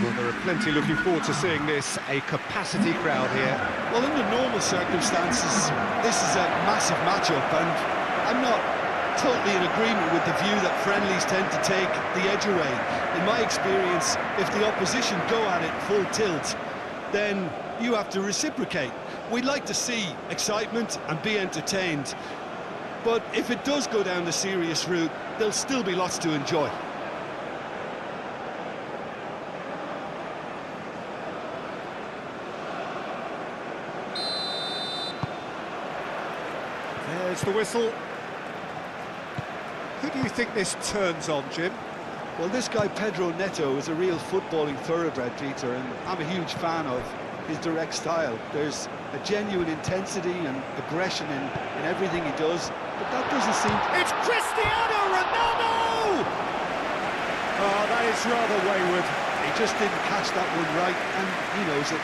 Well, there are plenty looking forward to seeing this, a capacity crowd here. Well, under normal circumstances, this is a massive matchup, and I'm not totally in agreement with the view that friendlies tend to take the edge away. In my experience, if the opposition go at it full tilt, then you have to reciprocate. We'd like to see excitement and be entertained, but if it does go down the serious route, there'll still be lots to enjoy. There's the whistle. Who do you think this turns on, Jim? Well, this guy Pedro Neto is a real footballing thoroughbred, Peter, and I'm a huge fan of his direct style. There's a genuine intensity and aggression in everything he does, but that doesn't seem... It's Cristiano Ronaldo! Oh, that is rather wayward. He just didn't catch that one right, and he knows it.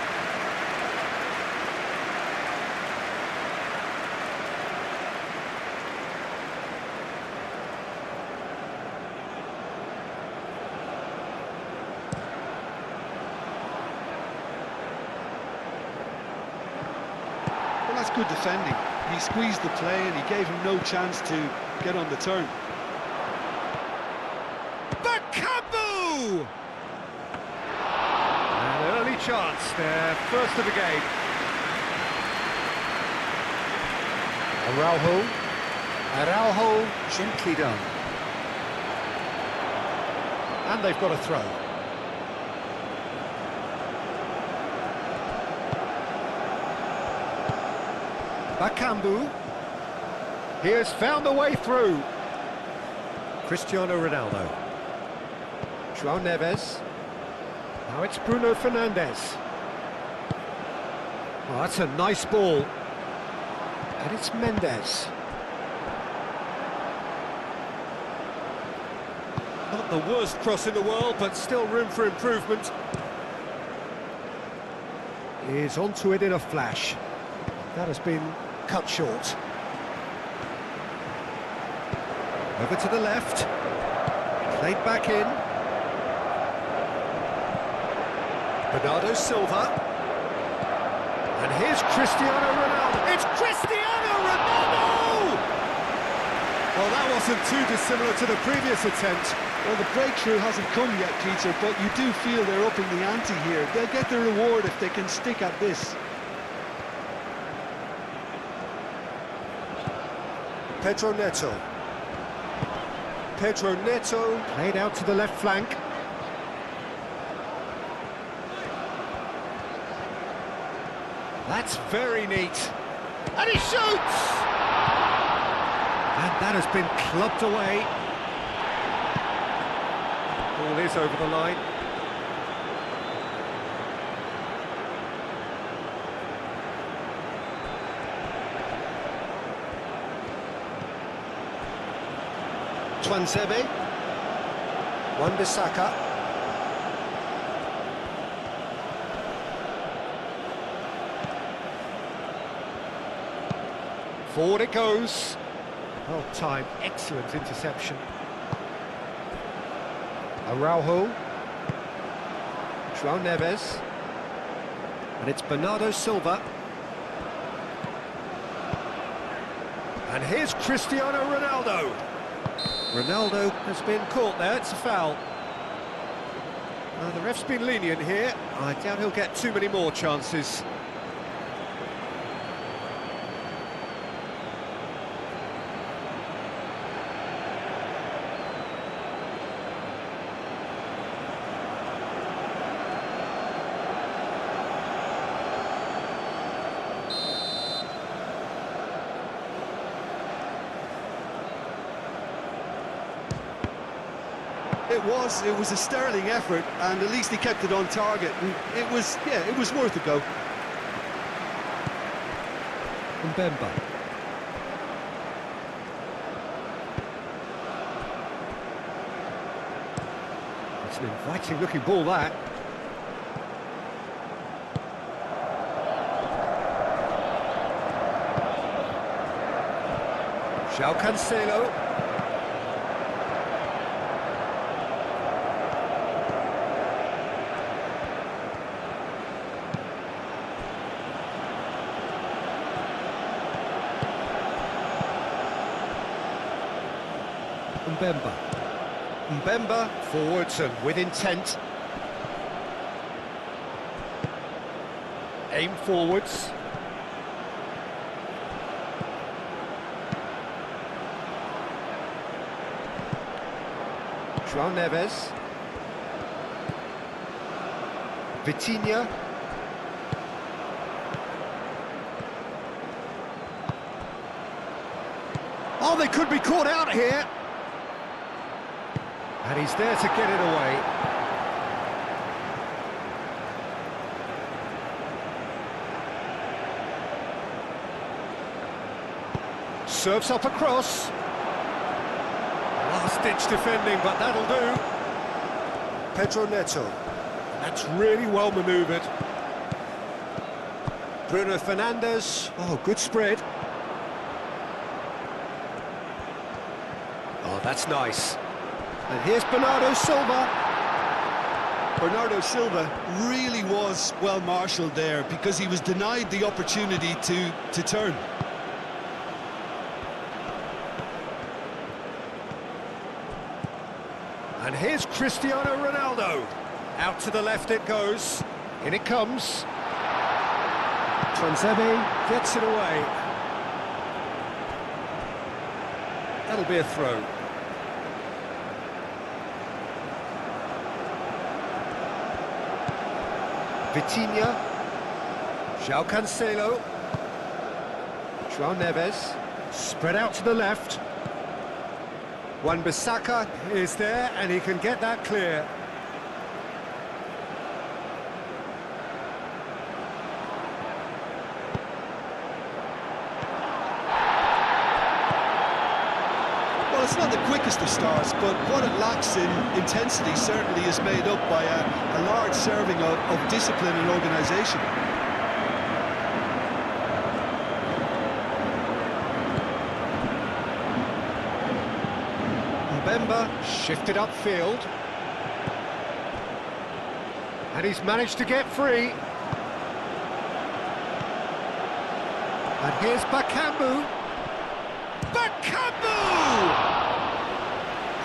Well, that's good defending. He squeezed the play and he gave him no chance to get on the turn. Bakambu! An early chance there, first of the game. Araujo, gently done. And they've got a throw. Bakambu. He has found a way through. Cristiano Ronaldo. João Neves. Now it's Bruno Fernandes. Oh, that's a nice ball. And it's Mendes. Not the worst cross in the world, but still room for improvement. Is onto it in a flash. That has been cut short. Over to the left. Played back in. Bernardo Silva. And here's Cristiano Ronaldo. It's Cristiano Ronaldo! Well, that wasn't too dissimilar to the previous attempt. Well, the breakthrough hasn't come yet, Peter, but you do feel they're upping the ante here. They'll get the reward if they can stick at this. Pedro Neto. Pedro Neto played out to the left flank. That's very neat. And he shoots! And that has been clubbed away. Ball is over the line. Twanzebe, Wan-Bissaka. Forward it goes. Well timed, excellent interception. Araujo, João Neves, and it's Bernardo Silva. And here's Cristiano Ronaldo. Ronaldo has been caught there, it's a foul. The ref's been lenient here. I doubt he'll get too many more chances. It was a sterling effort, and at least he kept it on target, and it was worth a go. Mbemba. It's an inviting looking ball, that. João Cancelo. Mbemba. Mbemba forwards and with intent. Aim forwards. João Neves. Vitinha. Oh, they could be caught out here. And he's there to get it away. Serves up across. Last-ditch defending, but that'll do. Pedro Neto. That's really well manoeuvred. Bruno Fernandes. Oh, good spread. Oh, that's nice. And here's Bernardo Silva. Bernardo Silva really was well marshalled there because he was denied the opportunity to turn. And here's Cristiano Ronaldo. Out to the left it goes. In it comes. Tuanzebe gets it away. That'll be a throw. Vitinha. João Cancelo. João Neves. Spread out to the left. Wan-Bissaka is there, and he can get that clear. Well, it's not the quickest of starts, but what it lacks in intensity certainly is made up by a large serving of discipline and organisation. Mbemba shifted upfield. And he's managed to get free. And here's Bakambu. Bakambu!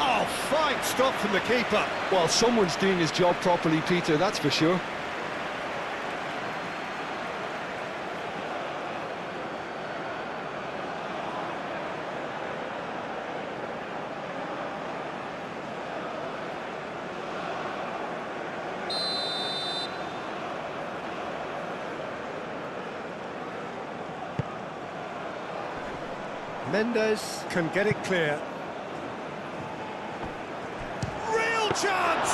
Oh, fine stop from the keeper. Well, someone's doing his job properly, Peter, that's for sure. Mendes can get it clear. Real chance!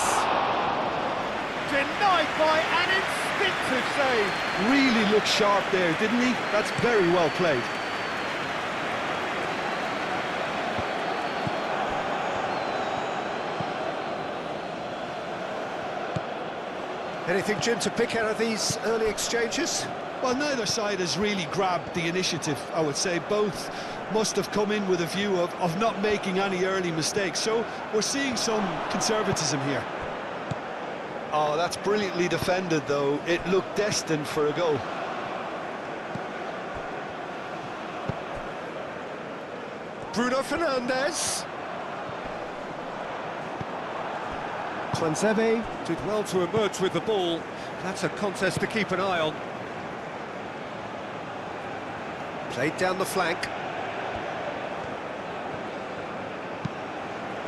Denied by an instinctive save. Really looked sharp there, didn't he? That's very well played. Anything, Jim, to pick out of these early exchanges? Well, neither side has really grabbed the initiative, I would say. Both must have come in with a view of not making any early mistakes. So we're seeing some conservatism here. Oh, that's brilliantly defended, though. It looked destined for a goal. Bruno Fernandes. Tuanzebe did well to emerge with the ball. That's a contest to keep an eye on. Played down the flank.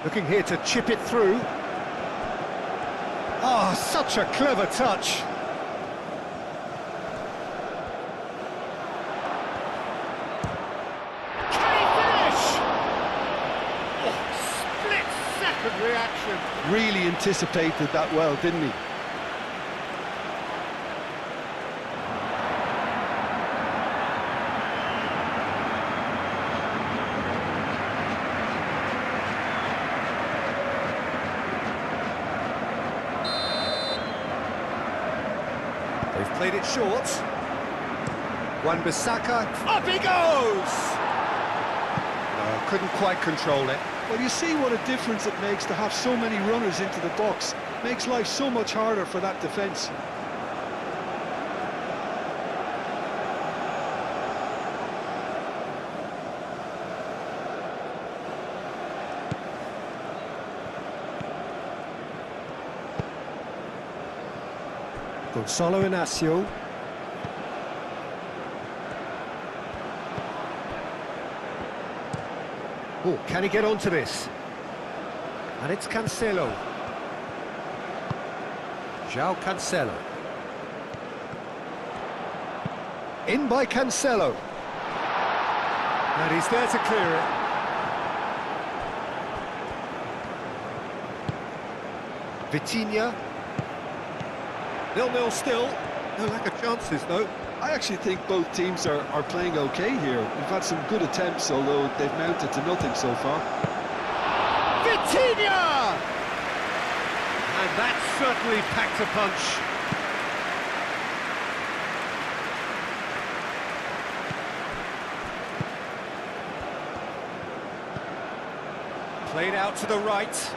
Looking here to chip it through. Oh, such a clever touch. Can he finish? Oh, split-second reaction. Really anticipated that well, didn't he? They've played it short. Wan-Bissaka, up he goes! No, couldn't quite control it. Well, you see what a difference it makes to have so many runners into the box. Makes life so much harder for that defence. Gonzalo Inacio. Oh, can he get onto this? And it's Cancelo. João Cancelo. In by Cancelo. And he's there to clear it. Vitinha. 0-0 still. No lack of chances, though. I actually think both teams are playing okay here. We've had some good attempts, although they've mounted to nothing so far. Vitinha! And that certainly packed a punch. Played out to the right.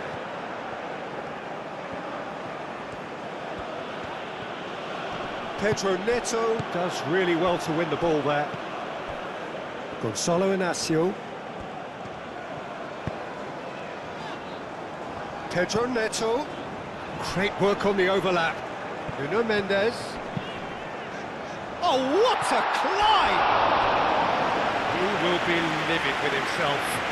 Pedro Neto does really well to win the ball there. Gonzalo Inacio. Pedro Neto. Great work on the overlap. Nuno Mendes. Oh, what a climb! He will be livid with himself.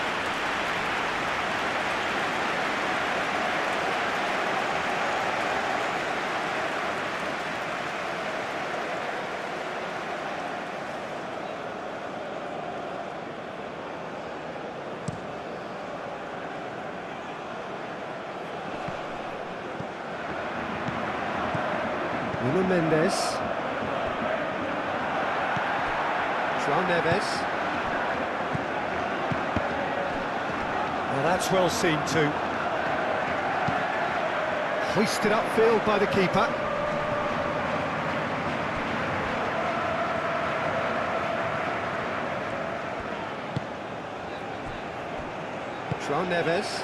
Nuno Mendes. João Neves. Well, that's well seen too. Hoisted upfield by the keeper. João Neves.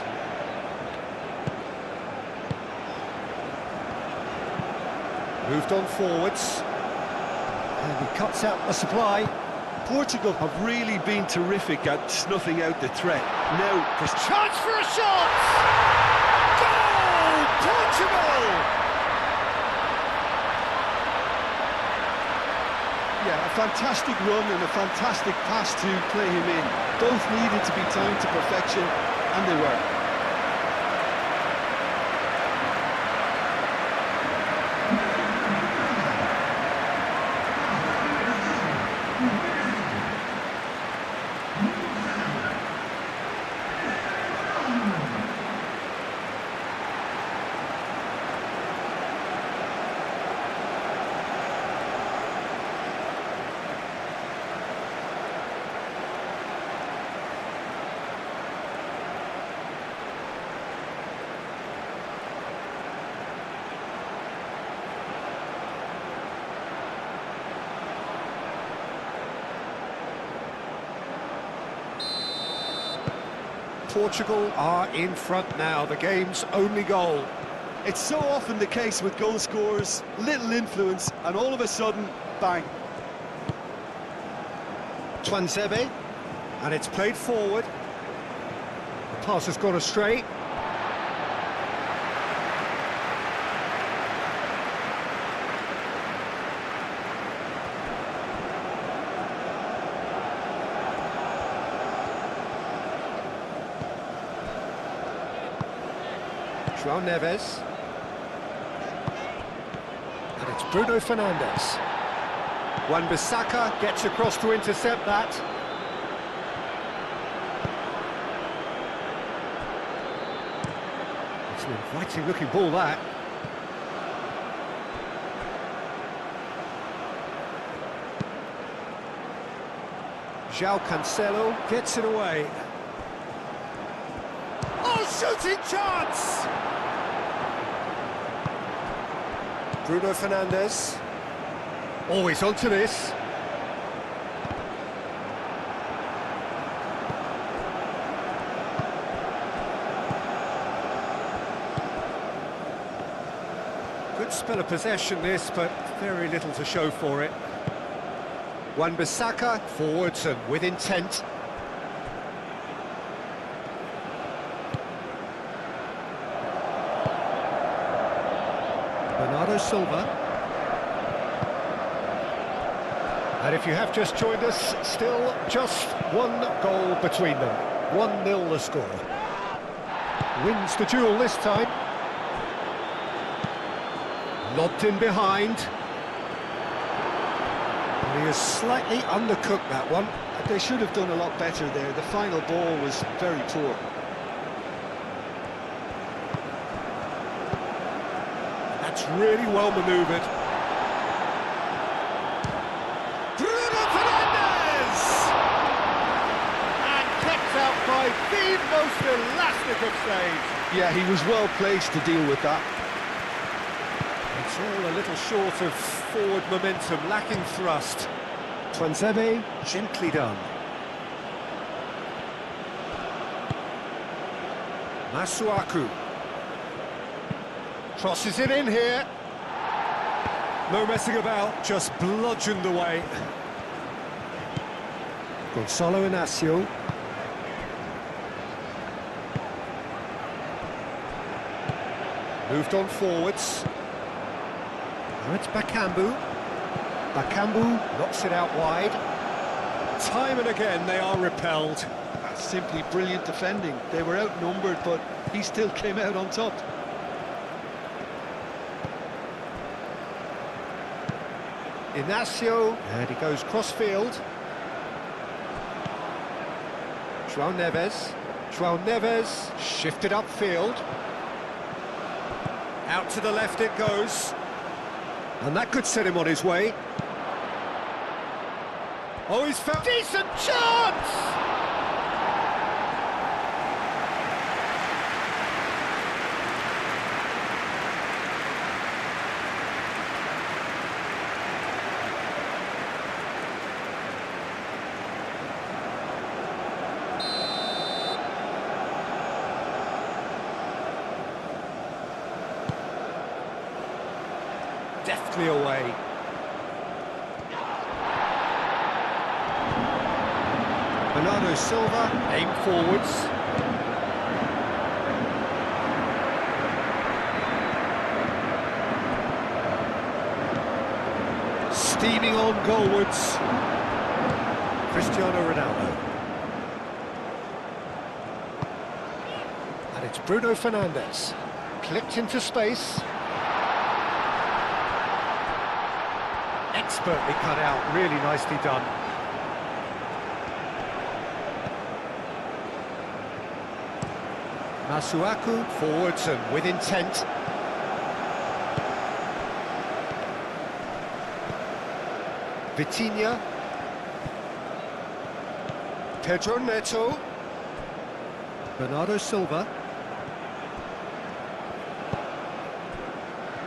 Moved on forwards, and he cuts out the supply. Portugal have really been terrific at snuffing out the threat. Now, there's Chance for a shot! Goal! Portugal! yeah, a fantastic run and a fantastic pass to play him in. Both needed to be timed to perfection, and they were. Portugal are in front now, the game's only goal. It's so often the case with goal scorers, little influence, and all of a sudden, bang. Tuanzebe, and it's played forward. The pass has gone astray. João Neves. And it's Bruno Fernandes. Wan-Bissaka gets across to intercept that. It's an inviting looking ball, that. João Cancelo gets it away. Oh, shooting chance! Bruno Fernandes. Always onto this. Good spell of possession this, but very little to show for it. Wan-Bissaka forwards and with intent. Bernardo Silva. And if you have just joined us, still just one goal between them. 1-0 the score. Wins the duel this time. Lobbed in behind. And he has slightly undercooked that one. They should have done a lot better there. The final ball was very poor. That's really well manoeuvred. By the most elastic of saves. Yeah, he was well placed to deal with that. It's all a little short of forward momentum, lacking thrust. Twanzebe, gently done. Masuaku. Crosses it in here. No messing about, just bludgeoned away. Gonzalo Inacio. Moved on forwards. Now it's Bakambu. Bakambu knocks it out wide. Time and again they are repelled. That's simply brilliant defending. They were outnumbered, but he still came out on top. Inacio, and he goes cross-field. João Neves. João Neves shifted upfield. Out to the left it goes. And that could set him on his way. Oh, he's found... Decent chance! Deftly away. Bernardo Silva, aim forwards. Steaming on goalwards. Cristiano Ronaldo. And it's Bruno Fernandes. Clipped into space. Expertly cut out, really nicely done. Masuaku forwards and with intent. Vitinha. Pedro Neto. Bernardo Silva.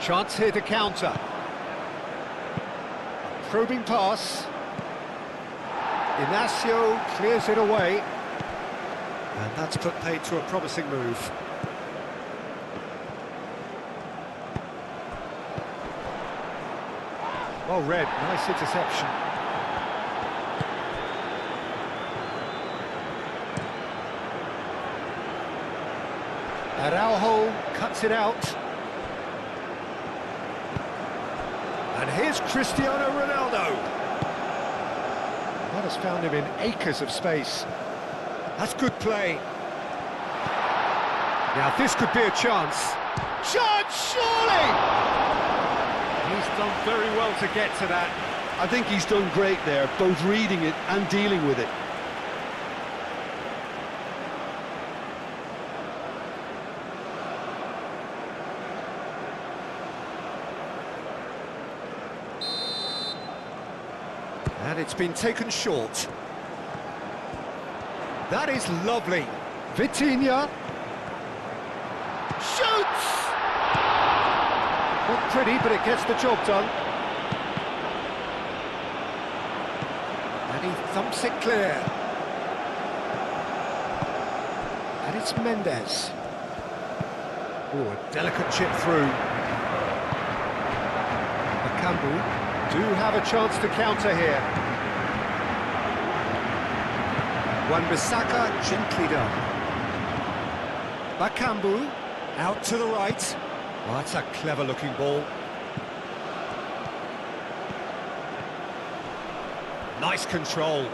Chance here to counter. Probing pass. Inacio clears it away. And that's put paid to a promising move. Well read, nice interception. Araujo cuts it out. And here's Cristiano Ronaldo. That has found him in acres of space. That's good play. Now this could be a chance. Chance, surely! He's done very well to get to that. I think he's done great there, both reading it and dealing with it. And it's been taken short. That is lovely. Vitinha. Shoots! Not pretty, but it gets the job done. And he thumps it clear. And it's Mendes. Oh, a delicate chip through. Bakambu do have a chance to counter here. Wan-Bissaka gently done. Bakambu out to the right. Well, that's a clever looking ball. Nice control.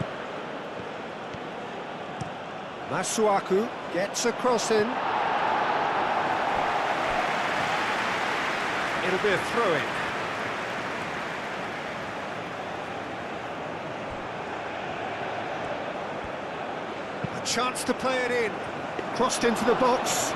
Masuaku gets a cross in. It'll be a throw-in. A chance to play it in. Crossed into the box.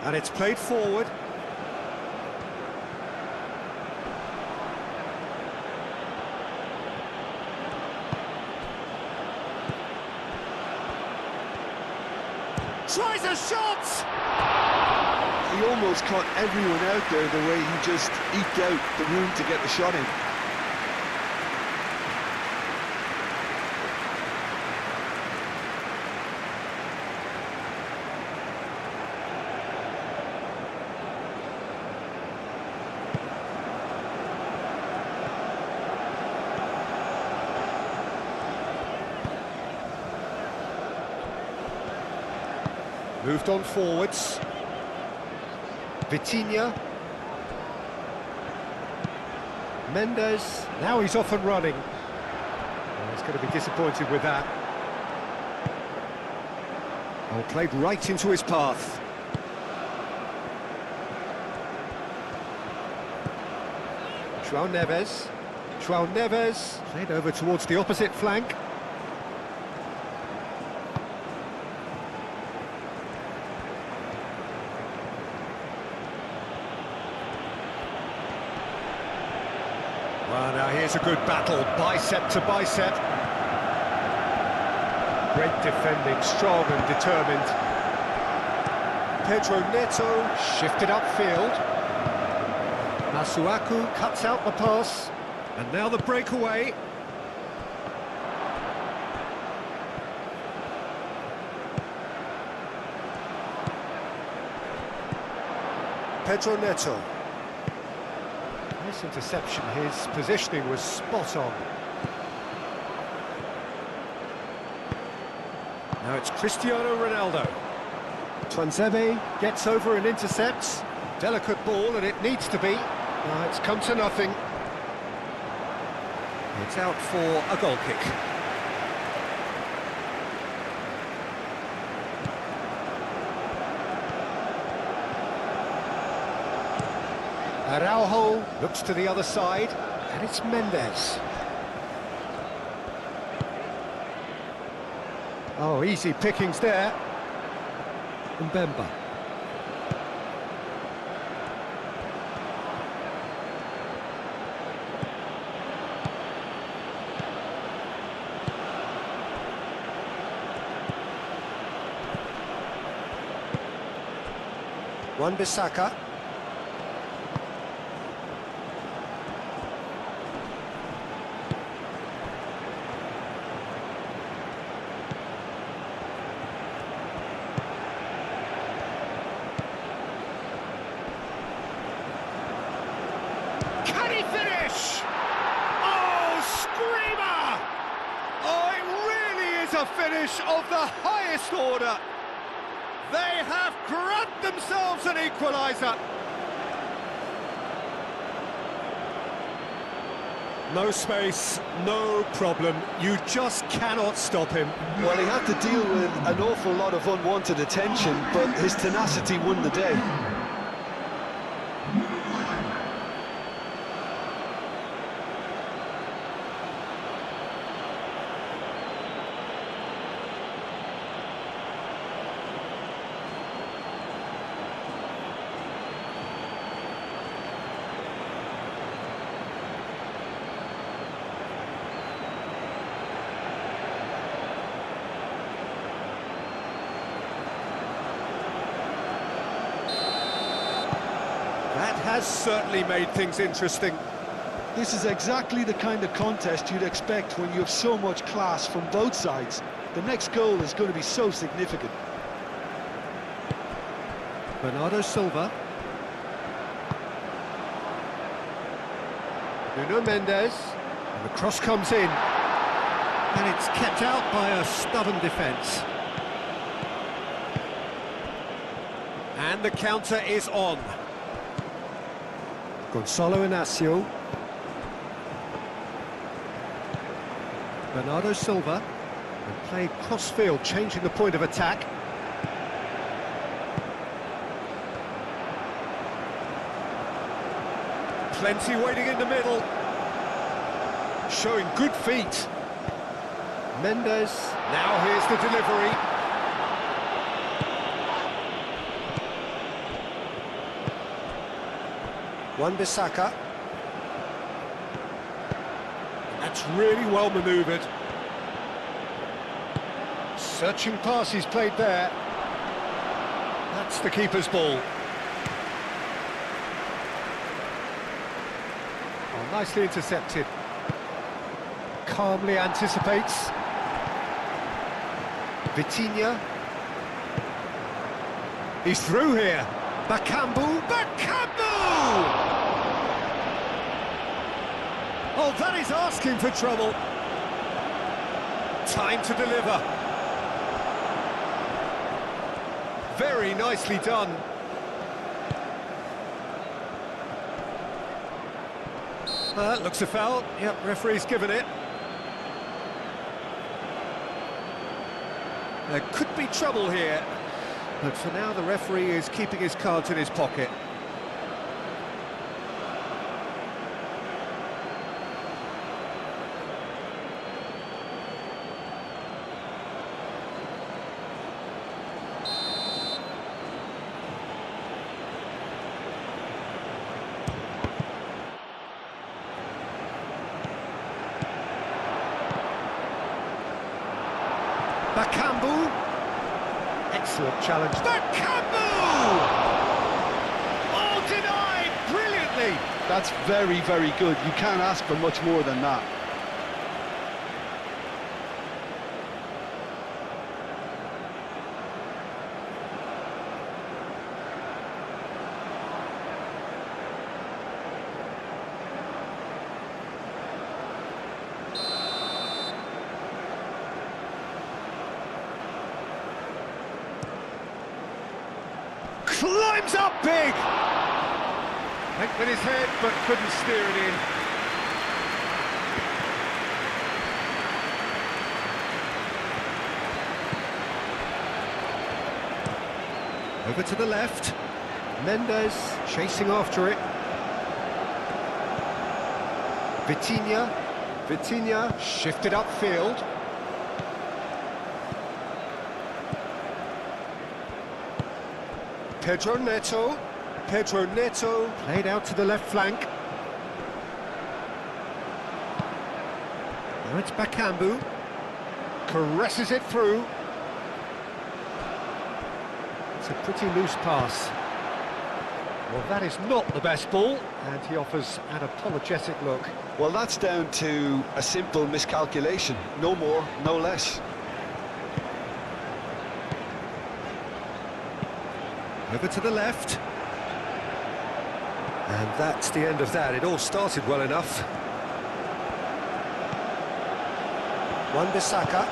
And it's played forward. Tries a shot! He almost caught everyone out there the way he just eked out the room to get the shot in. Moved on forwards. Vitinha. Mendes. Now he's off and running. Oh, he's going to be disappointed with that. Oh, played right into his path. João Neves. João Neves. Played over towards the opposite flank. Well, now here's a good battle, bicep to bicep. Great defending, strong and determined. Pedro Neto shifted upfield. Masuaku cuts out the pass. And now the breakaway. Pedro Neto. Nice interception, his positioning was spot on. Now it's Cristiano Ronaldo. Tuanzebe gets over and intercepts. Delicate ball, and it needs to be. It's come to nothing. It's out for a goal kick. Araujo looks to the other side, and it's Mendes. Oh, easy pickings there. Mbemba. Wan-Bissaka. Can he finish? Oh, screamer! Oh, it really is a finish of the highest order. They have grabbed themselves an equaliser. No space, no problem. You just cannot stop him. Well, he had to deal with an awful lot of unwanted attention, but his tenacity won the day. That has certainly made things interesting. This is exactly the kind of contest you'd expect when you have so much class from both sides. The next goal is going to be so significant. Bernardo Silva. Nuno Mendes. And the cross comes in. And it's kept out by a stubborn defence. And the counter is on. Gonzalo Inacio. Bernardo Silva. And played cross-field, changing the point of attack. Plenty waiting in the middle. Showing good feet. Mendes. Now here's the delivery. Wan-Bissaka. That's really well manoeuvred. Searching pass he's played there. That's the keeper's ball. Oh, nicely intercepted. Calmly anticipates. Vitinha. He's through here. Bakambu. Bakambu! Oh, that is asking for trouble. Time to deliver. Very nicely done. That looks a foul. Yep, referee's given it. There could be trouble here, but for now the referee is keeping his cards in his pocket. Bakambu. Excellent challenge. Bakambu! Oh, denied brilliantly. That's very, very good. You can't ask for much more than that. Climbs up big! Went with his head, but couldn't steer it in. Over to the left. Mendes chasing after it. Vitinha. Vitinha shifted upfield. Pedro Neto. Pedro Neto played out to the left flank. Now it's Bakambu. Caresses it through. It's a pretty loose pass. Well, that is not the best ball, and he offers an apologetic look. Well, that's down to a simple miscalculation. No more, no less. Over to the left. And that's the end of that. It all started well enough. Wan-Bissaka.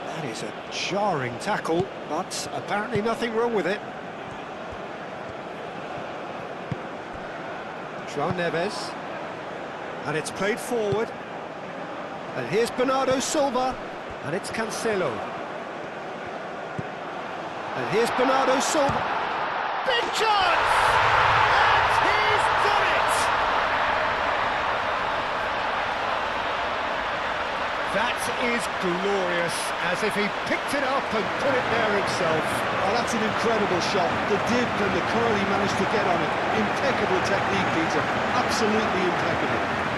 That is a jarring tackle, but apparently nothing wrong with it. João Neves. And it's played forward. And here's Bernardo Silva, and it's Cancelo. And here's Bernardo Silva. Big chance! And he's done it! That is glorious, as if he picked it up and put it there himself. Oh, that's an incredible shot. The dip and the curl he managed to get on it. Impeccable technique, Peter. Absolutely impeccable.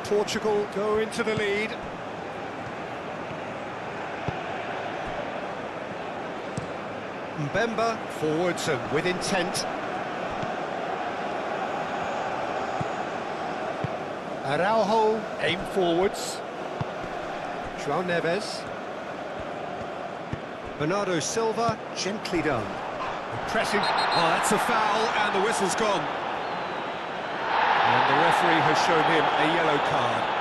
Portugal go into the lead. Mbemba forwards and with intent. Araujo aim forwards. João Neves. Bernardo Silva, gently done. Pressing. Oh, that's a foul, and the whistle's gone. And the referee has shown him a yellow card.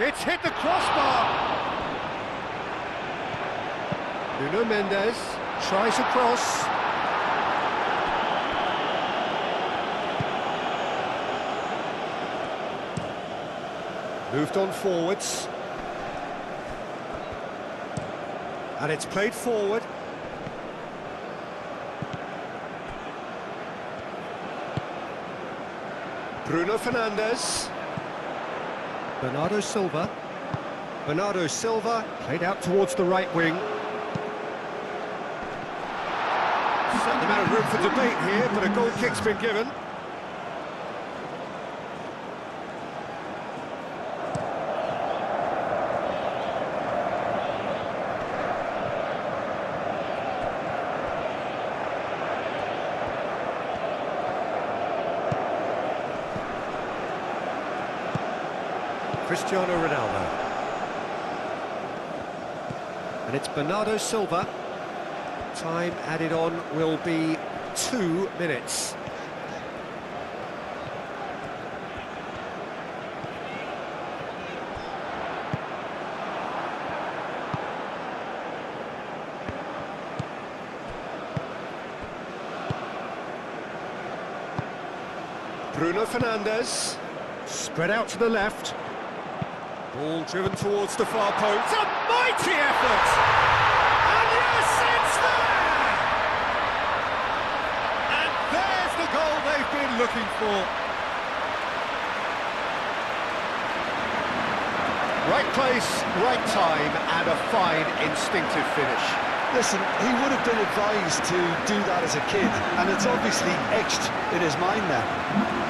It's hit the crossbar. Nuno Mendes tries a cross. Moved on forwards. And it's played forward. Bruno Fernandes. Bernardo Silva. Bernardo Silva played out towards the right wing. Certain amount of room for debate here, but a goal kick's been given. Cristiano Ronaldo. And it's Bernardo Silva. Time added on will be 2 minutes. Bruno Fernandes. Spread out to the left. Ball driven towards the far post. It's a mighty effort! And yes, it's there! And there's the goal they've been looking for. Right place, right time, and a fine instinctive finish. Listen, he would have been advised to do that as a kid, and it's obviously etched in his mind now.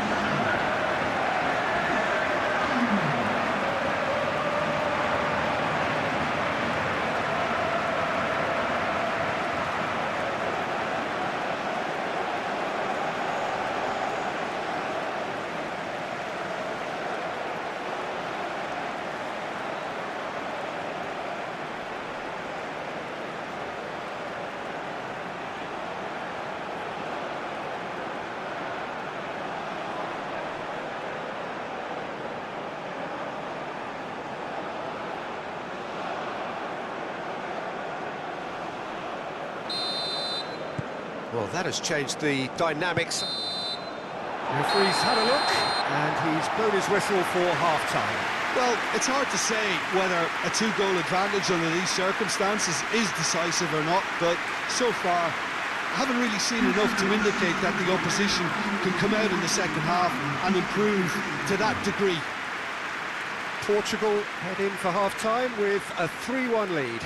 Well, that has changed the dynamics. The referee's had a look, and he's blown his whistle for half-time. Well, it's hard to say whether a 2-goal advantage under these circumstances is decisive or not, but so far, I haven't really seen enough to indicate that the opposition can come out in the second half and improve to that degree. Portugal head in for half-time with a 3-1 lead.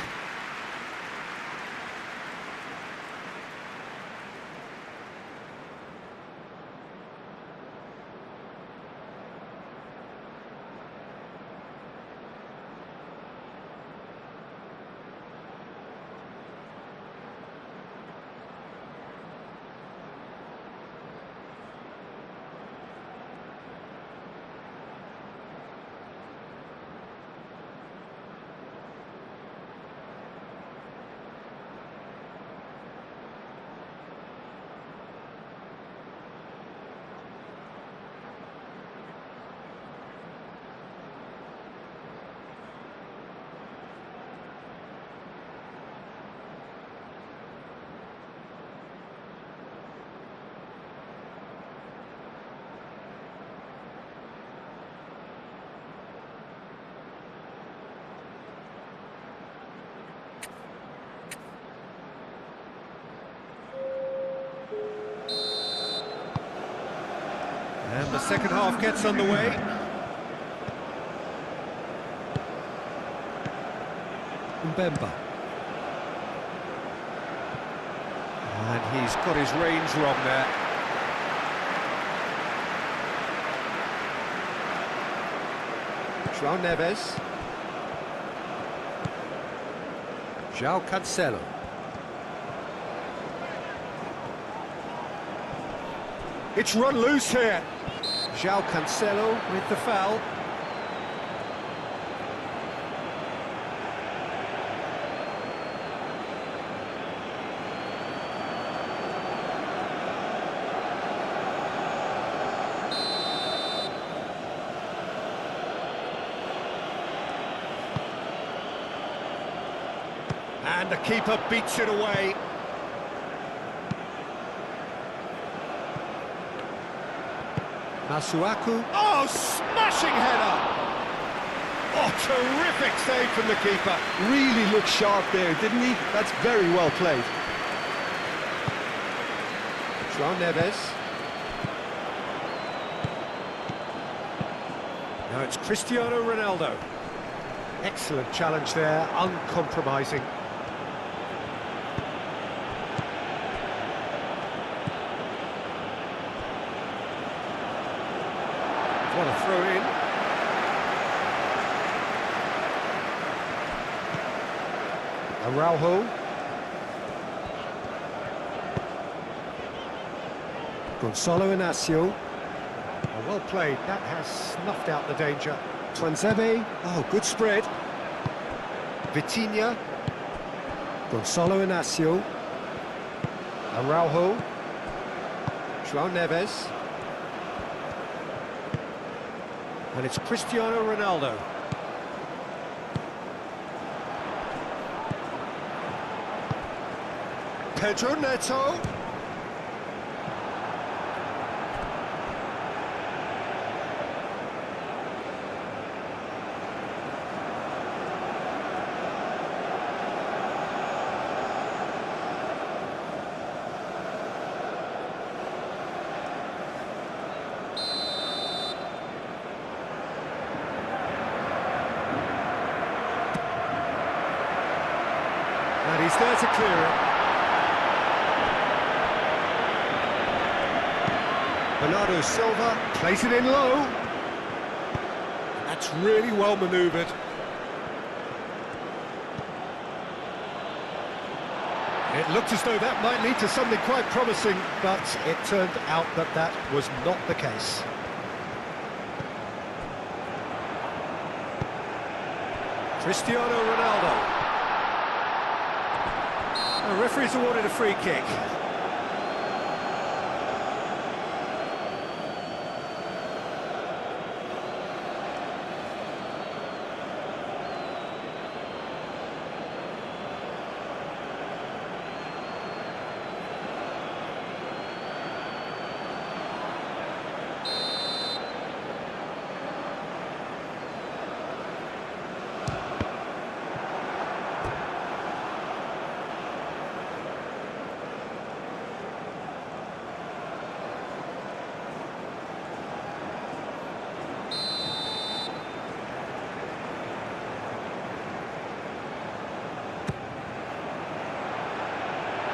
And the second half gets underway. Mbemba. And he's got his range wrong there. João Neves. João Cancelo. It's run loose here. João Cancelo with the foul. And the keeper beats it away. Masuaku. Oh, smashing header! Oh, terrific save from the keeper. Really looked sharp there, didn't he? That's very well played. João Neves. Now it's Cristiano Ronaldo. Excellent challenge there, uncompromising. What a throw in. Araujo. Gonçalo Inácio. Oh, well played, that has snuffed out the danger. Tuanzebe. Oh, good spread. Vitinha. Gonçalo Inácio. Araujo. João Neves. And it's Cristiano Ronaldo. Pedro Neto. And he's there to clear it. Bernardo Silva plays it in low. That's really well manoeuvred. It looked as though that might lead to something quite promising, but it turned out that that was not the case. Cristiano Ronaldo. The referee's awarded a free kick.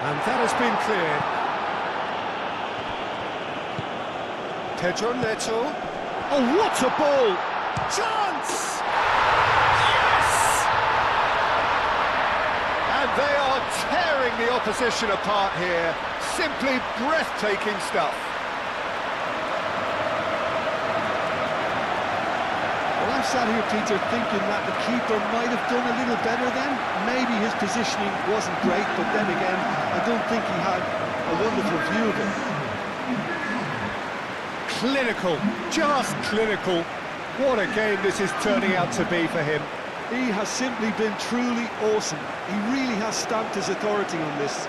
And that has been cleared. Pedro Neto. Oh, what a ball! Chance! Yes! And they are tearing the opposition apart here. Simply breathtaking stuff. Well, I'm sat here, Peter, thinking that the keeper might have done a little better then. Maybe his positioning wasn't great, but then again, I don't think he had a wonderful view of it. Clinical, just clinical. What a game this is turning out to be for him. He has simply been truly awesome. He really has stamped his authority on this.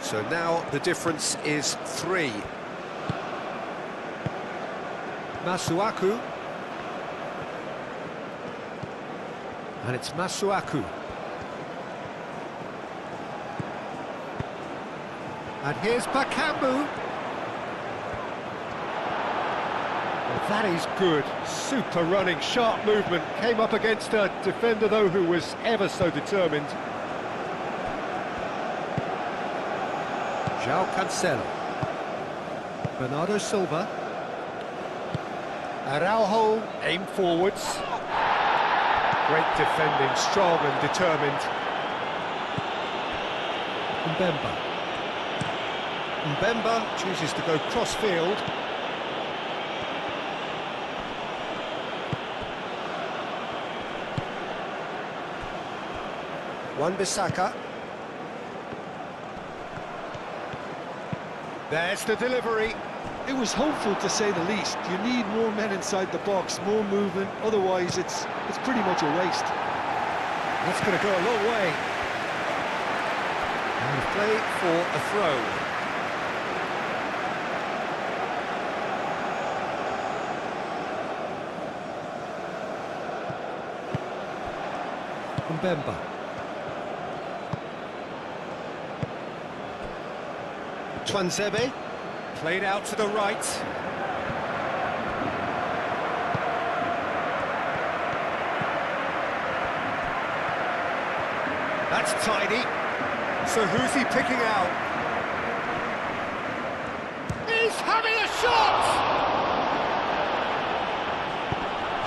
So now the difference is 3. Masuaku. And it's Masuaku. And here's Bakambu. Well, that is good. Super running, sharp movement. Came up against a defender, though, who was ever so determined. João Cancelo. Bernardo Silva. Araujo, aim forwards. Great defending, strong and determined. Mbemba chooses to go cross-field. Wan-Bissaka. There's the delivery. It was hopeful, to say the least. You need more men inside the box, more movement, otherwise it's pretty much a waste. That's going to go a long way. And play for a throw. Mbemba. Twanzebe, played out to the right. That's tidy. So who's he picking out? He's having a shot!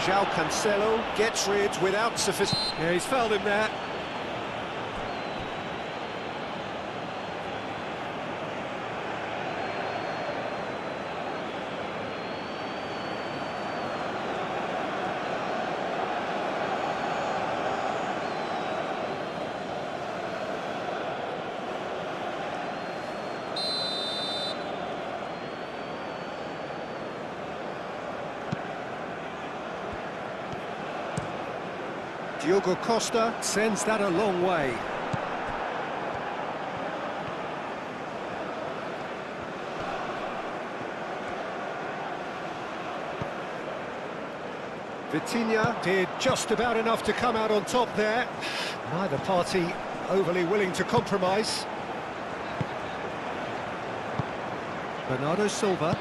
João Cancelo gets rid without sophistication. Yeah, he's fouled him there. Diogo Costa sends that a long way. Vitinha did just about enough to come out on top there. Neither party overly willing to compromise. Bernardo Silva.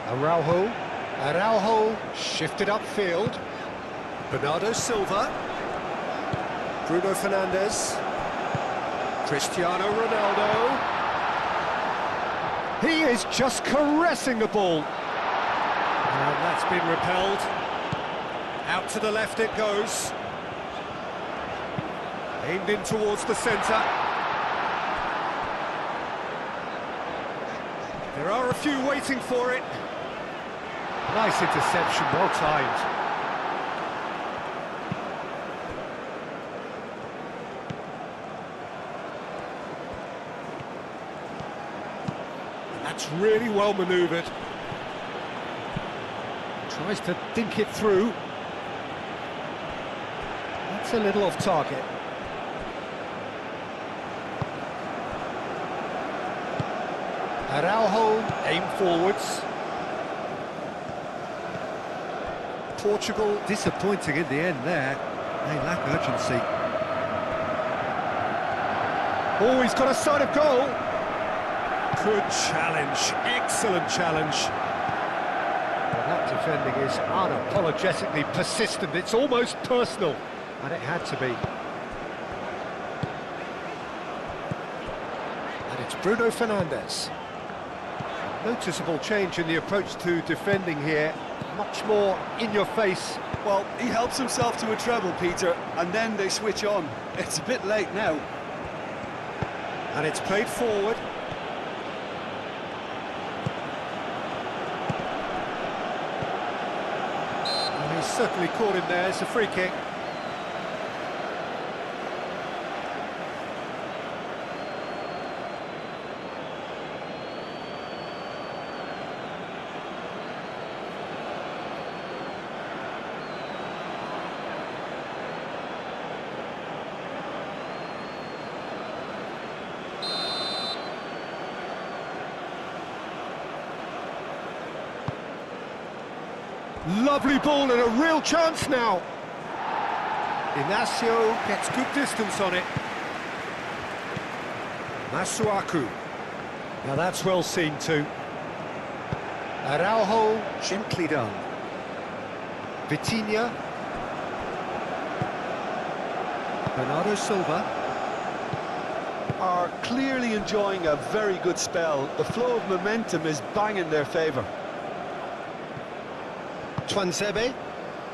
Araujo shifted upfield. Bernardo Silva, Bruno Fernandes, Cristiano Ronaldo. He is just caressing the ball. And that's been repelled. Out to the left it goes. Aimed in towards the centre. There are a few waiting for it. Nice interception, well timed. That's really well manoeuvred. Tries to dink it through. That's a little off target. Araujo, aim forwards. Portugal disappointing in the end there. They lack urgency. Oh, he's got a sight of goal. Good challenge, excellent challenge. Well, that defending is unapologetically persistent, it's almost personal, and it had to be. And it's Bruno Fernandes. Noticeable change in the approach to defending here, much more in your face. Well, he helps himself to a treble, Peter, and then they switch on. It's a bit late now. And it's played forward. He's certainly caught him there. It's a free kick. Lovely ball and a real chance now. Inacio gets good distance on it. Masuaku. Now that's well seen too. Araujo, gently done. Vitinha. Bernardo Silva. Are clearly enjoying a very good spell. The flow of momentum is bang in their favour. Tuanzebe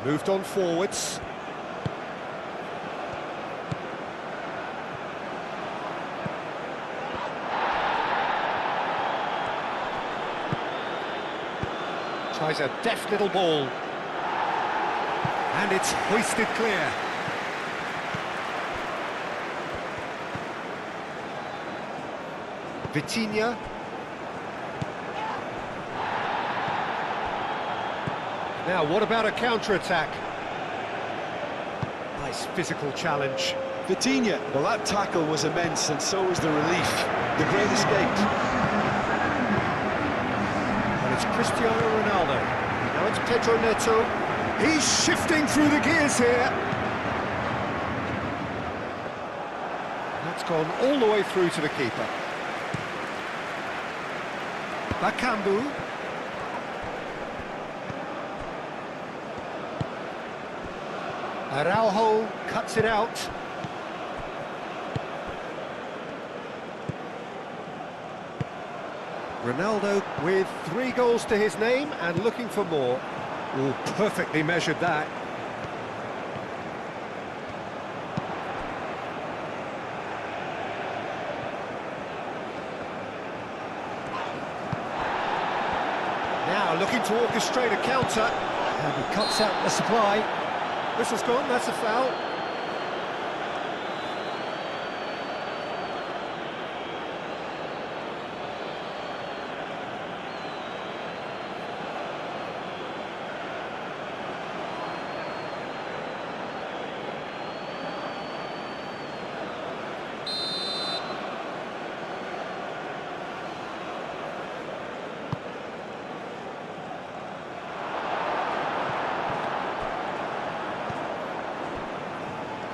moved on forwards. Tries a deft little ball. And it's hoisted clear. Vitinha. Now, what about a counter-attack? Nice physical challenge. Vitinha, well, that tackle was immense, and so was the relief. The great escape. And it's Cristiano Ronaldo. Now it's Pedro Neto. He's shifting through the gears here. That's gone all the way through to the keeper. Bakambu. Araujo cuts it out. Ronaldo with 3 goals to his name and looking for more. Oh, perfectly measured that. Now looking to orchestrate a counter. And he cuts out the supply. Whistle's gone, that's a foul.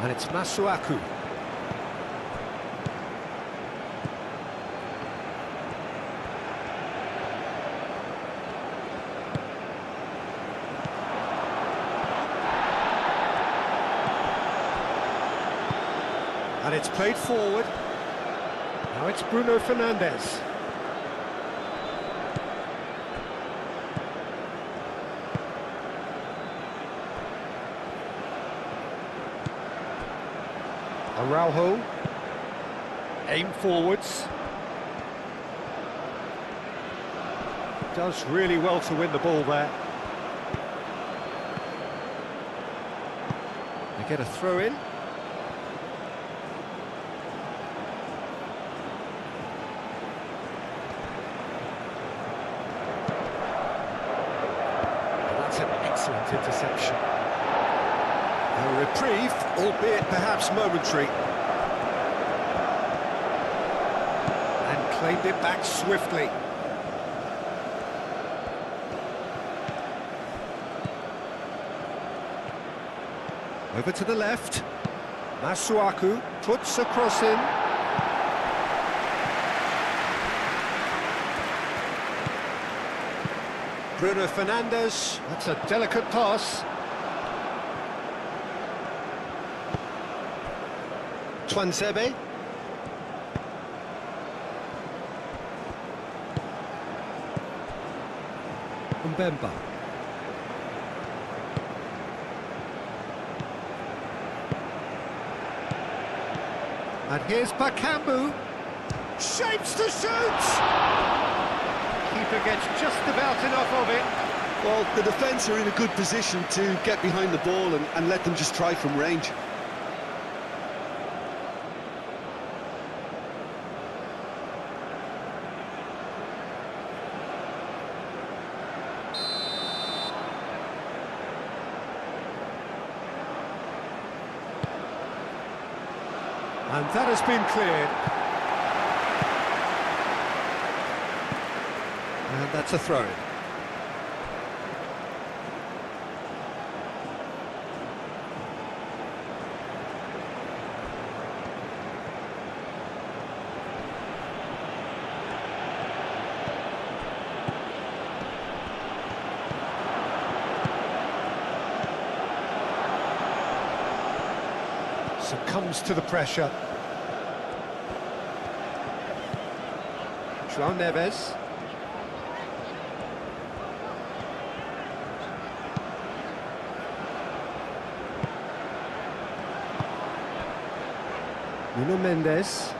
And it's Masuaku. And it's played forward. Now it's Bruno Fernandes. Araujo, aim forwards. Does really well to win the ball there. They get a throw in. That's an excellent interception. A reprieve, albeit perhaps momentary. And claimed it back swiftly. Over to the left. Masuaku puts a cross in. Bruno Fernandes, that's a delicate pass. Tuanzebe. Mbemba. And here's Bakambu. Shapes to shoot! Keeper gets just about enough of it. Well, the defence are in a good position to get behind the ball and let them just try from range. And that has been cleared. And that's a throw. Succumbs to the pressure. João Neves. Nuno Mendes.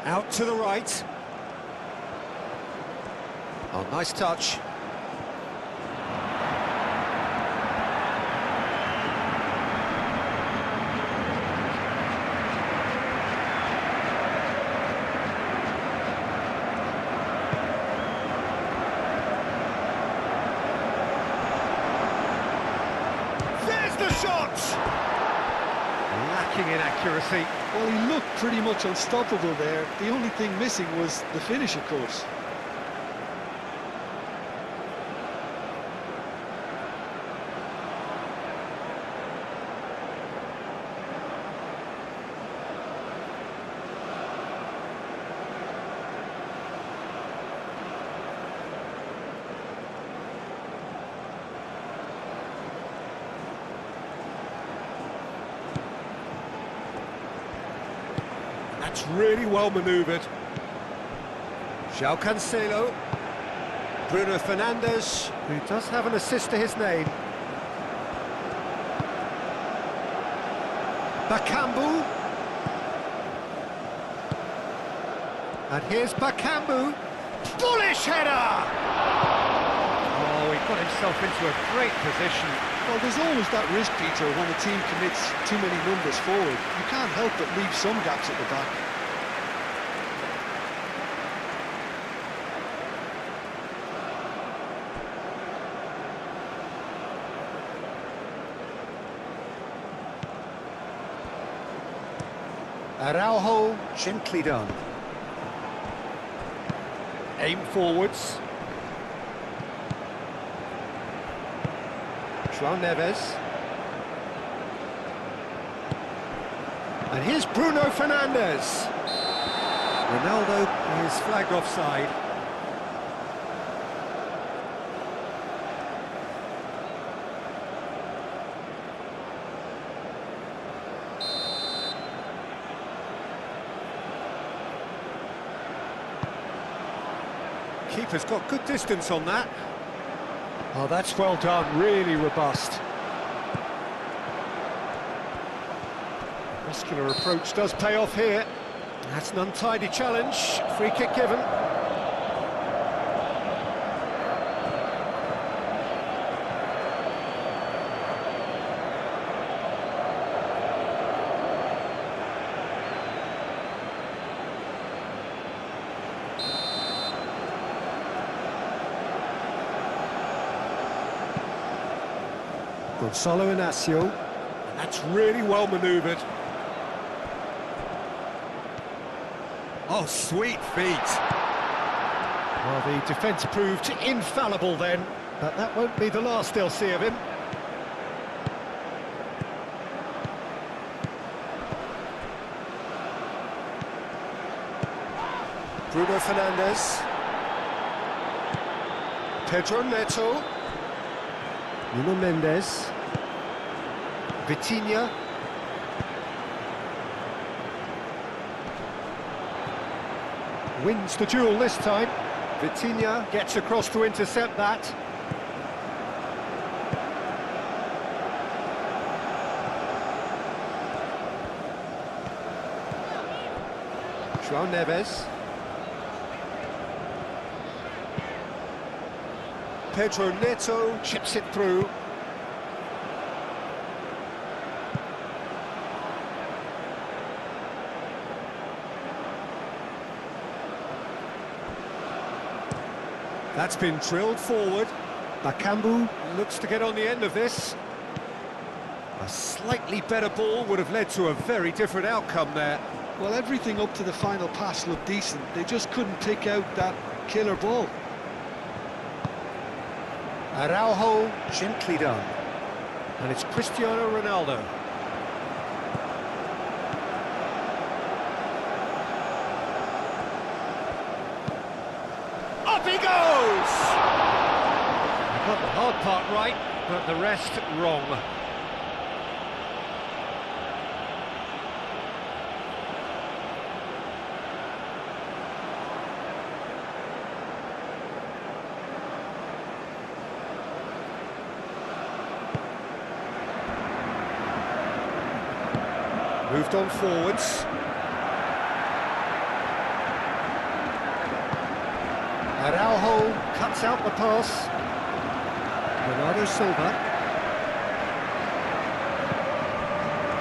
Out to the right. Oh, nice touch. There's the shot! Lacking in accuracy. Well, he looked pretty much unstoppable there. The only thing missing was the finish, of course. That's really well manoeuvred. João Cancelo. Bruno Fernandes, who does have an assist to his name. Bakambu. And here's Bakambu. Bullish header! Oh, he got himself into a great position. Well, there's always that risk, Peter, when a team commits too many numbers forward. You can't help but leave some gaps at the back. Araujo, gently done. Aim forwards. João Neves. And here's Bruno Fernandes. Ronaldo is flagged offside. Keeper's got good distance on that. Oh, that's well done, really robust. Muscular approach does pay off here. That's an untidy challenge, free kick given. Gonçalo Inácio, and that's really well manoeuvred. Oh, sweet feet. Well, the defence proved infallible then, but that won't be the last they'll see of him. Bruno Fernandes. Pedro Neto. Nuno Mendes. Vitinha. Wins the duel this time. Vitinha gets across to intercept that. João Neves. Pedro Neto chips it through. That's been drilled forward. Bakambu looks to get on the end of this. A slightly better ball would have led to a very different outcome there. Well, everything up to the final pass looked decent. They just couldn't pick out that killer ball. Araujo, gently done. And it's Cristiano Ronaldo. Up he goes! Got the hard part right, but the rest wrong. Moved on forwards. Araujo cuts out the pass. Bernardo Silva.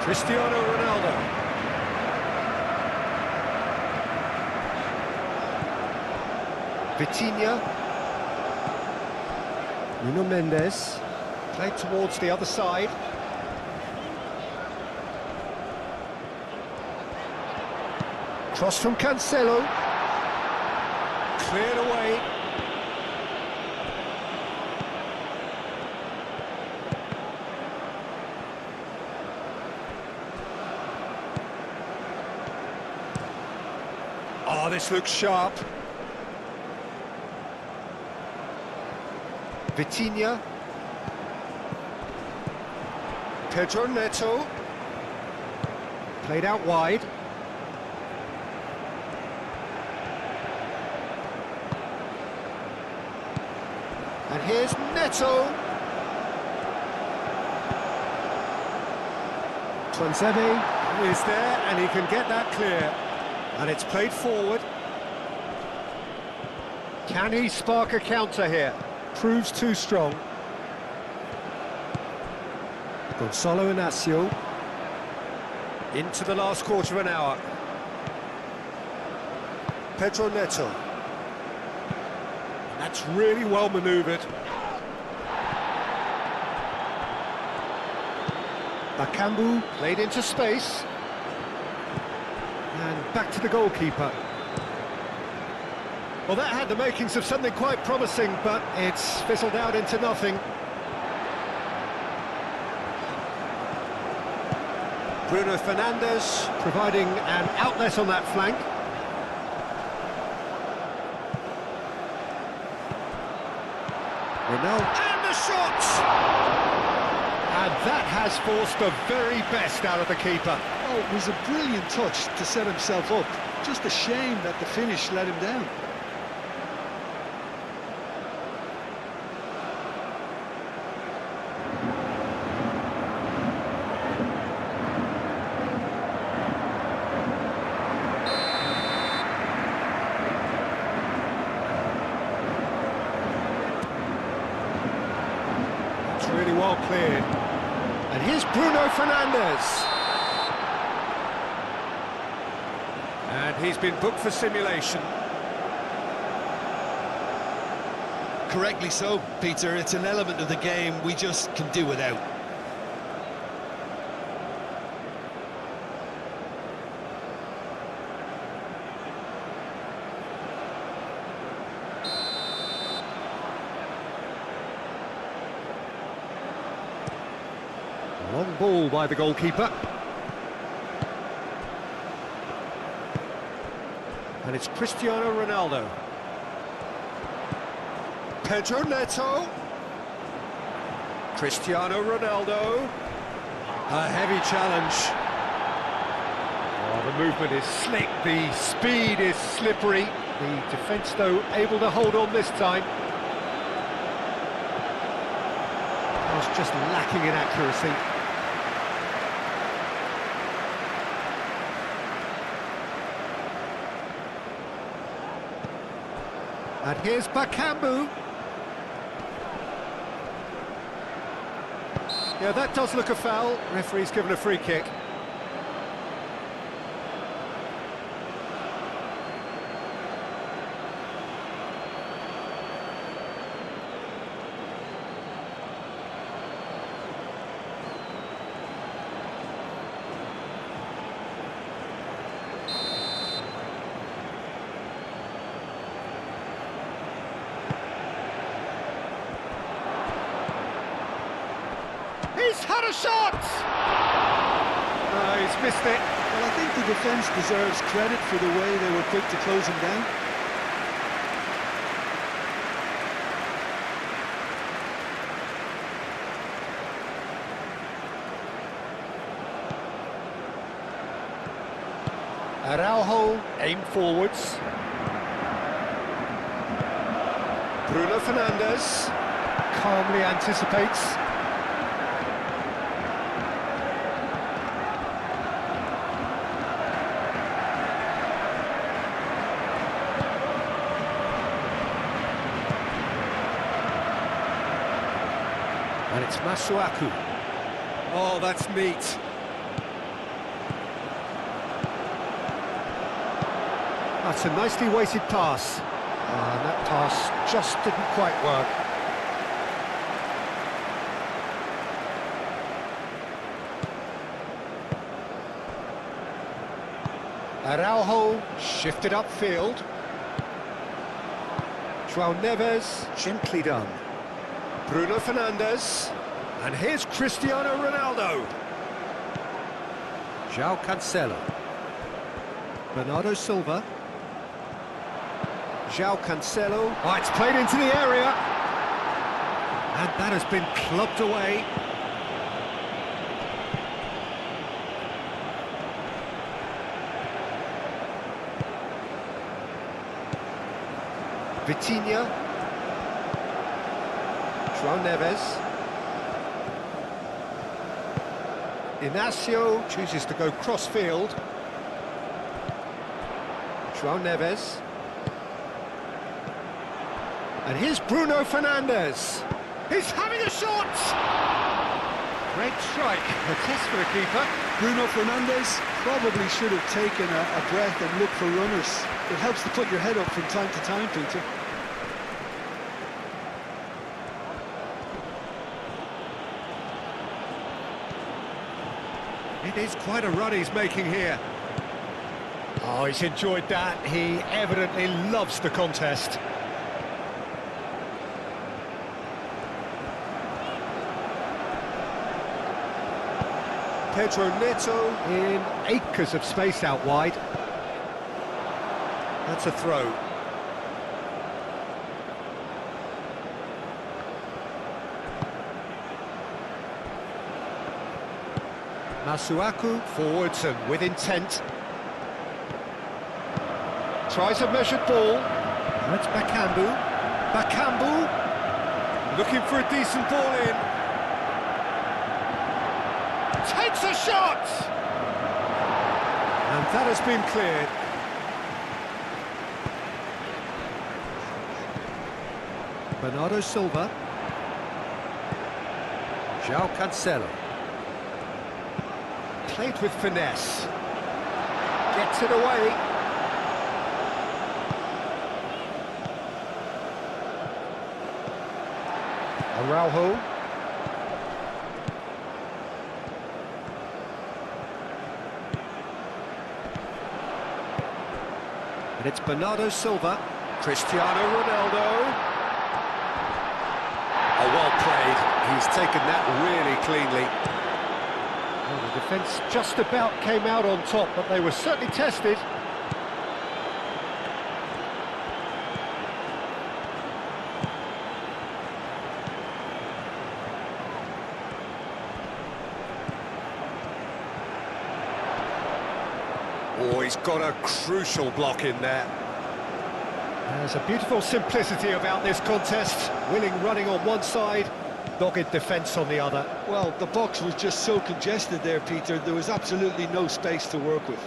Cristiano Ronaldo. Vitinha. Nuno Mendes. Played towards the other side. Cross from Cancelo. Cleared away. Oh, this looks sharp. Vitinha. Pedro Neto. Played out wide. And here's Neto. Tuanzebe is there, and he can get that clear. And it's played forward. Can he spark a counter here? Proves too strong. Gonzalo Inacio. Into the last quarter of an hour. Pedro Neto. That's really well manoeuvred. Bakambu played into space. And back to the goalkeeper. Well, that had the makings of something quite promising, but it's fizzled out into nothing. Bruno Fernandes providing an outlet on that flank. Ronaldo, and the shot! And that has forced the very best out of the keeper. Oh, it was a brilliant touch to set himself up. Just a shame that the finish let him down. Really well cleared. And here's Bruno Fernandes. And he's been booked for simulation. Correctly so, Peter. It's an element of the game we just can do without. Long ball by the goalkeeper. And it's Cristiano Ronaldo. Pedro Neto. Cristiano Ronaldo. A heavy challenge. Oh, the movement is slick, the speed is slippery. The defence, though, able to hold on this time. Was just lacking in accuracy. And here's Bakambu. Yeah, that does look a foul. Referee's given a free kick. He's had a shot! He's missed it. Well, I think the defence deserves credit for the way they were quick to close him down. Araujo aim forwards. Bruno Fernandes calmly anticipates. And it's Masuaku. Oh, that's neat. That's a nicely weighted pass. And that pass just didn't quite work. Araujo shifted upfield. João Neves, gently done. Bruno Fernandes. And here's Cristiano Ronaldo. João Cancelo. Bernardo Silva. João Cancelo. Oh, it's played into the area. And that has been clubbed away. Vitinha. João Neves. Inacio chooses to go cross-field. João Neves. And here's Bruno Fernandes. He's having a shot! Great strike. A test for the keeper. Bruno Fernandes probably should have taken a breath and looked for runners. It helps to put your head up from time to time, Peter. It is quite a run he's making here. Oh, he's enjoyed that. He evidently loves the contest. Pedro Neto in acres of space out wide. That's a throw. Masuaku forwards and with intent. Tries a measured ball. That's Bakambu. Bakambu looking for a decent ball in. Takes a shot! And that has been cleared. Bernardo Silva. João Cancelo. Played with finesse. Gets it away. Araujo. And it's Bernardo Silva. Cristiano Ronaldo. Oh, well played. He's taken that really cleanly. Well, the defence just about came out on top, but they were certainly tested. Oh, he's got a crucial block in there. There's a beautiful simplicity about this contest. Willing running on one side, dogged defence on the other. Well, the box was just so congested there, Peter. There was absolutely no space to work with.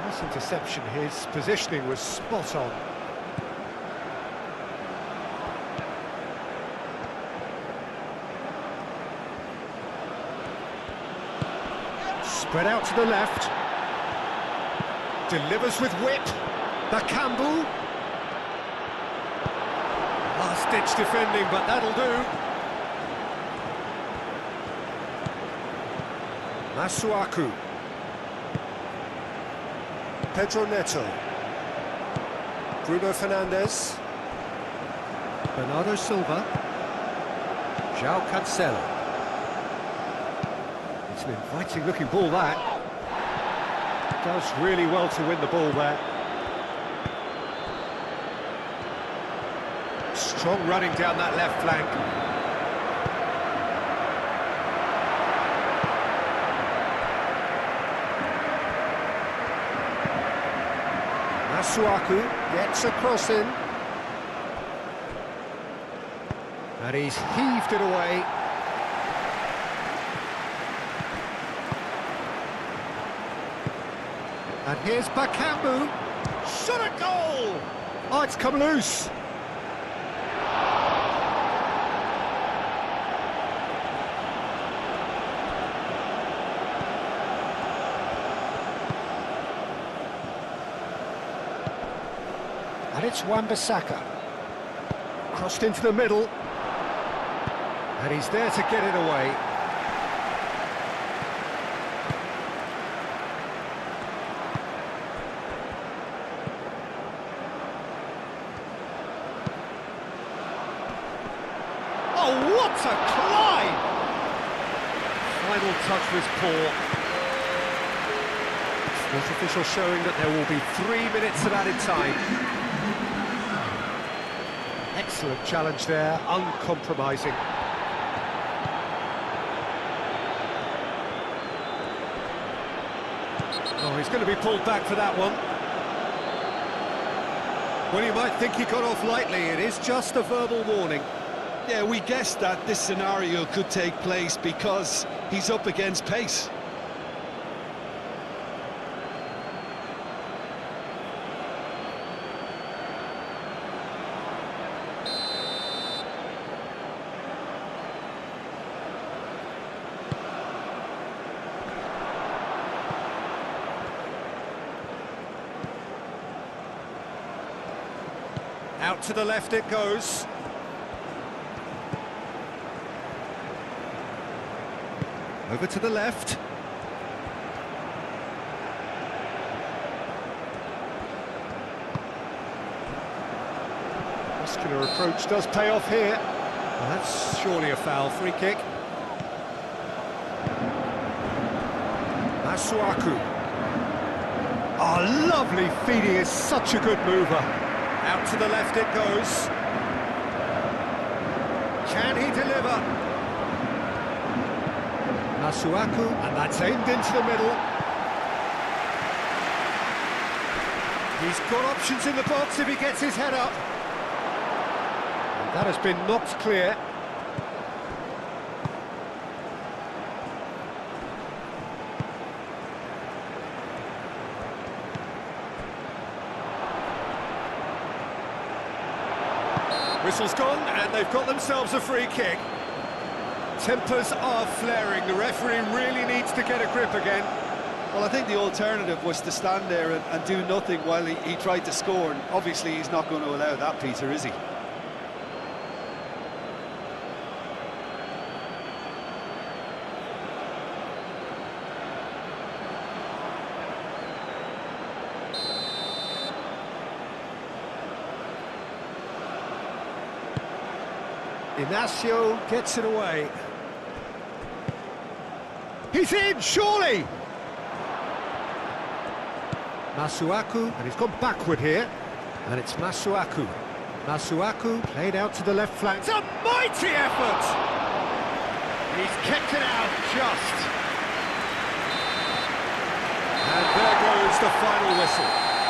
Nice interception. His positioning was spot on. Spread out to the left. Delivers with whip. Bakambu. Last-ditch defending, but that'll do. Masuaku. Pedro Neto. Bruno Fernandes. Bernardo Silva. João Cancelo. It's an inviting-looking ball, that. Does really well to win the ball there. Strong running down that left flank. Masuaku gets a cross in. And he's heaved it away. And here's Bakambu. Shot a goal! Oh, it's come loose. And it's Wan-Bissaka. Crossed into the middle. And he's there to get it away. Oh, what a climb! Final touch was poor. Fourth official showing that there will be 3 minutes of added time. Excellent challenge there, uncompromising. Oh, he's going to be pulled back for that one. Well, you might think he got off lightly. It is just a verbal warning. Yeah, we guessed that this scenario could take place because he's up against pace. Out to the left it goes. Over to the left. Muscular approach does pay off here. Well, that's surely a foul. Free kick. Masuaku. Oh, lovely feed. He is such a good mover. Out to the left it goes. Can he deliver? Masuaku, and that's aimed into the middle. He's got options in the box if he gets his head up. And that has been knocked clear. Whistle's gone, and they've got themselves a free kick. Tempers are flaring. The referee really needs to get a grip again. Well, I think the alternative was to stand there and do nothing while he tried to score, and obviously he's not going to allow that, Peter, is he? Inacio gets it away. He's in, surely! Masuaku, and he's gone backward here. And it's Masuaku. Masuaku played out to the left flank. It's a mighty effort! He's kicked it out just. And there goes the final whistle.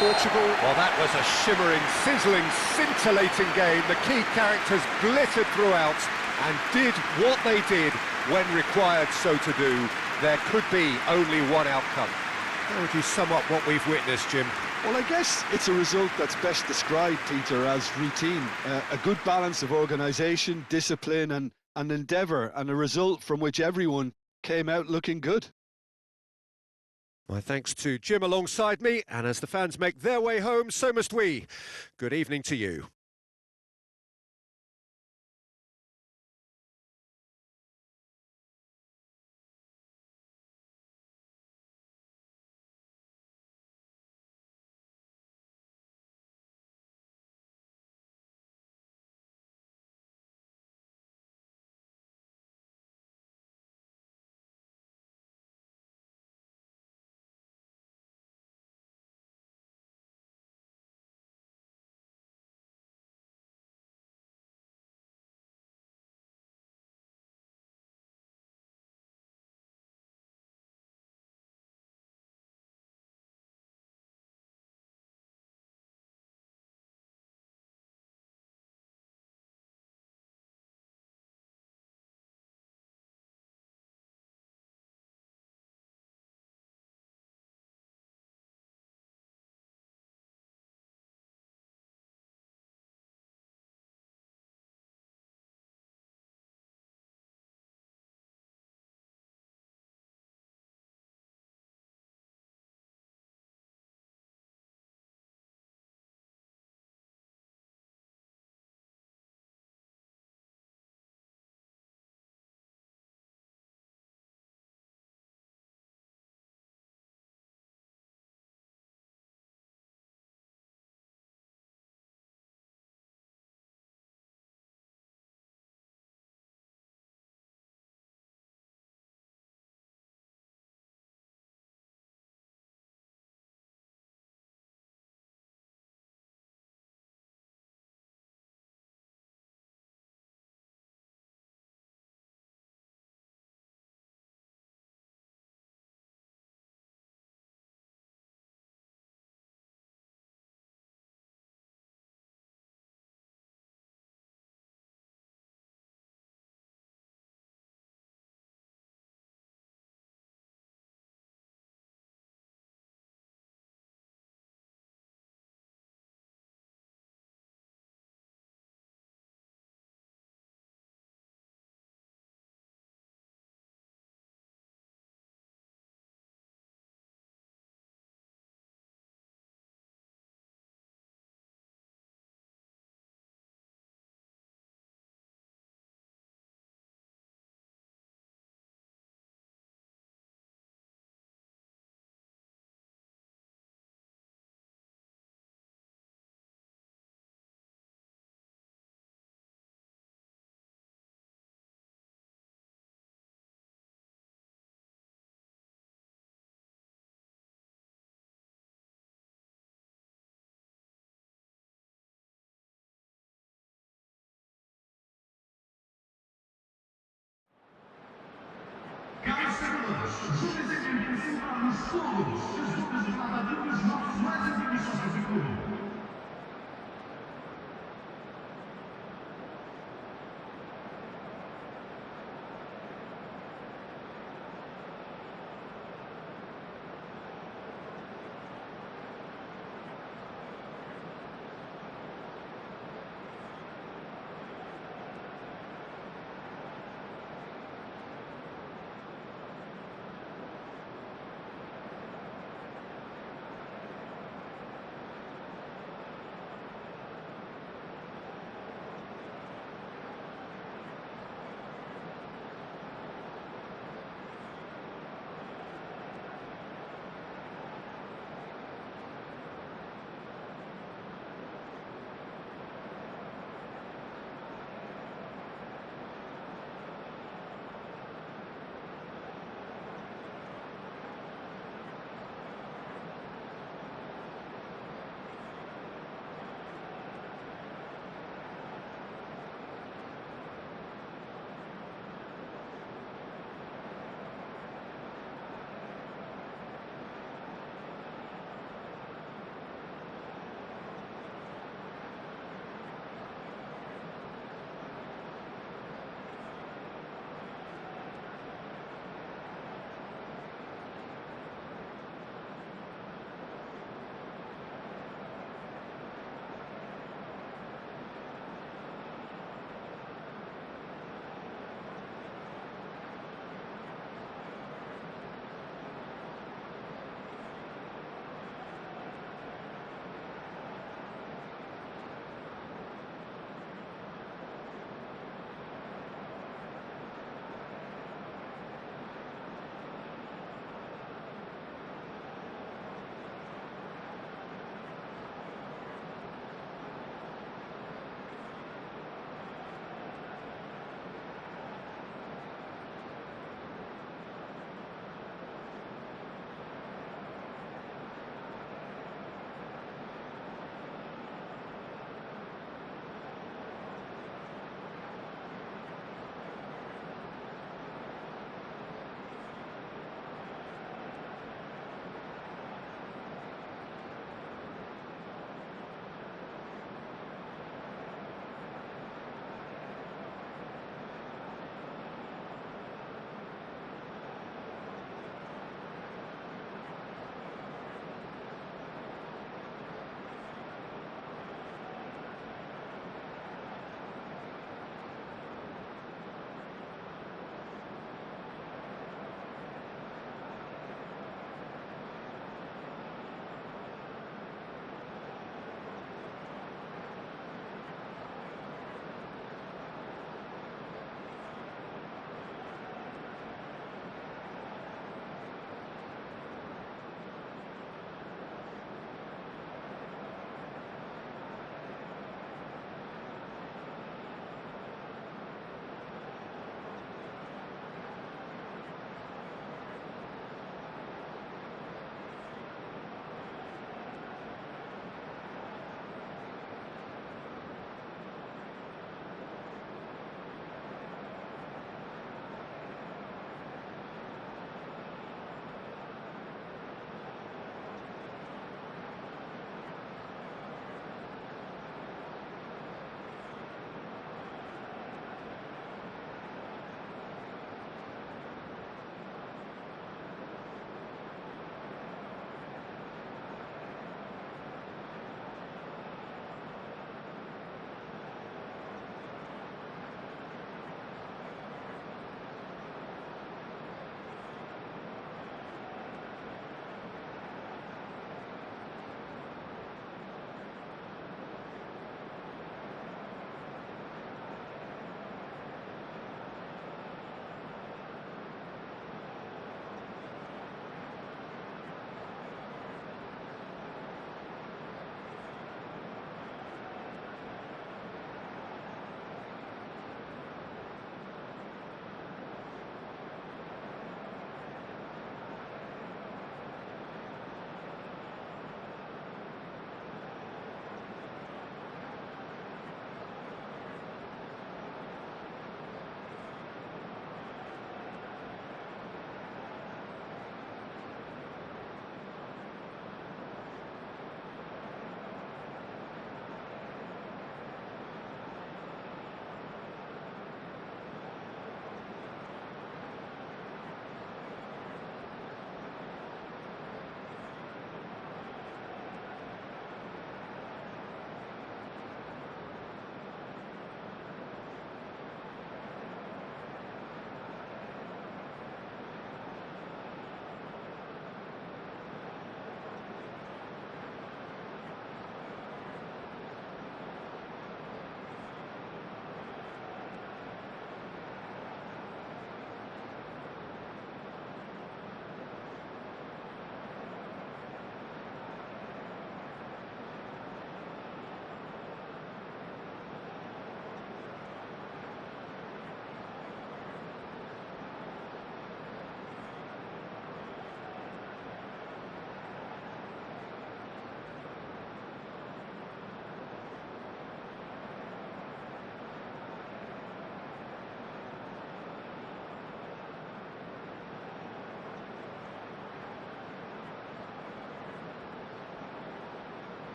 Portugal, well, that was a shimmering, sizzling, scintillating game. The key characters glittered throughout and did what they did when required so to do. There could be only one outcome. How would you sum up what we've witnessed, Jim? Well, I guess it's a result that's best described, Peter, as routine. A good balance of organisation, discipline and endeavour, and a result from which everyone came out looking good. My thanks to Jim alongside me, and as the fans make their way home, so must we. Good evening to you. Jovens em 25 anos, somos os clubes de cada um dos nossos mais antigos sócios de clube.